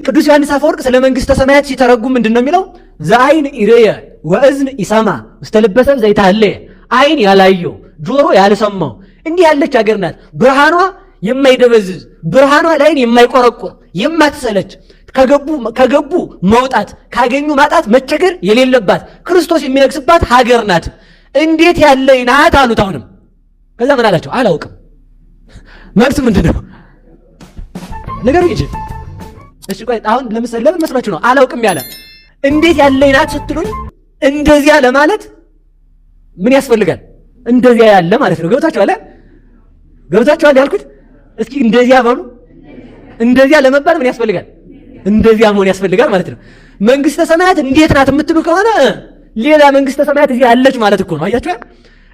ቅዱስ ዮሐንስ አፈወርቅ ስለ መንግስተ ሰማያት ሲተረጉም ምንድነው የሚለው? ዘአይን ኢርየ ወእዝን ኢሰማ ውስተ ልበ ሰብ ዘይታህልየ፣ አይን ያላየው ጆሮ ያልሰማው እንዲህ ያለች ሀገር ናት። ብርሃኗ የማይደበዝዝ ብርሃኗ ላይን የማይቆረቆር የማትሰለች ከገቡ መውጣት ካገኙ ማጣት መቸገር የሌለባት ክርስቶስ የሚነግስባት ሀገር ናት። እንዴት ያለ ናት አሉት። አሁንም ከዛ ምን አላቸው? አላውቅም። መልስ ምንድነው? ነገሩ ይጅ እሺ ቆይ አሁን ለምሳሌ ለምን መስሏችሁ ነው አላውቅም ያለ? እንዴት ያለ ናት ስትሉኝ እንደዚያ ለማለት ምን ያስፈልጋል? እንደዚያ ያለ ማለት ነው። ገብታችኋል ያልኩት? እስኪ እንደዚያ በሉ። እንደዚያ ለመባል ምን ያስፈልጋል? እንደዚያ መሆን ያስፈልጋል ማለት ነው። መንግስተ ሰማያት እንዴት ናት የምትሉ ከሆነ ሌላ መንግስተ ሰማያት እዚህ አለች ማለት እኮ ነው። አያችሁ?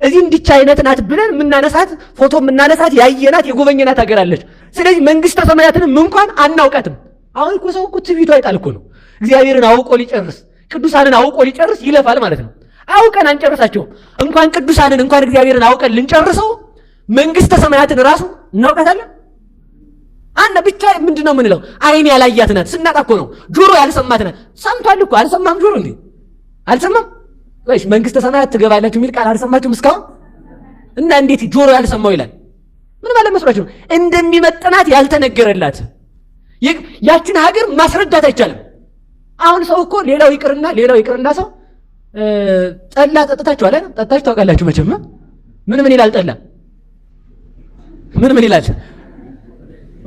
እዚህ እንዲች አይነት ናት ብለን የምናነሳት ፎቶ የምናነሳት ያየናት የጎበኘናት ሀገር አለች። ስለዚህ መንግስተ ሰማያትንም እንኳን አናውቃትም። አሁን እኮ ሰው እኮ ትዕቢቱ አይጣል እኮ ነው። እግዚአብሔርን አውቆ ሊጨርስ ቅዱሳንን አውቆ ሊጨርስ ይለፋል ማለት ነው። አውቀን አንጨርሳቸው። እንኳን ቅዱሳንን እንኳን እግዚአብሔርን አውቀን ልንጨርሰው መንግስተ ሰማያትን ራሱ እናውቃታለን። አንተ ብቻ ምንድነው የምንለው? አይን ያላያት ናት። ስናጣ እኮ ነው። ጆሮ ያልሰማት ናት። ሰምቷል እኮ አልሰማም? ጆሮ እንዴ አልሰማም? ወይስ መንግስተ ሰማያት ትገባላችሁ የሚል ቃል አልሰማችሁም እስካሁን? እና እንዴት ጆሮ ያልሰማው ይላል? ምን ማለት መስሏችሁ? እንደሚመጥናት ያልተነገረላት ያችን ሀገር ማስረዳት አይቻልም። አሁን ሰው እኮ ሌላው ይቅርና ሰው ጠላ ጠጥታችኋል አይደል? ጠጥታችሁ ታውቃላችሁ መቼም። ምን ይላል ጠላ? ምን ይላል?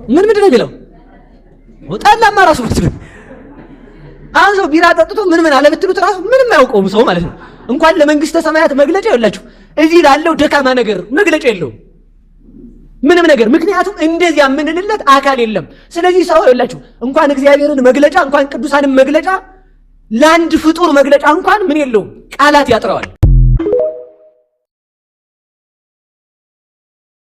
ምንድን ነው የሚለው? ጠላማ ራሱ ነው። አሁን ሰው ቢራ ጠጥቶ ምን አለ ብትሉት ራሱ ምንም አያውቀውም ሰው ማለት ነው። እንኳን ለመንግስተ ሰማያት መግለጫ ይላችሁ እዚህ ላለው ደካማ ነገር መግለጫ የለውም ምንም ነገር። ምክንያቱም እንደዚያ የምንልለት አካል የለም። ስለዚህ ሰው ይላችሁ እንኳን እግዚአብሔርን መግለጫ እንኳን ቅዱሳንን መግለጫ ለአንድ ፍጡር መግለጫ እንኳን ምን የለውም፣ ቃላት ያጥረዋል።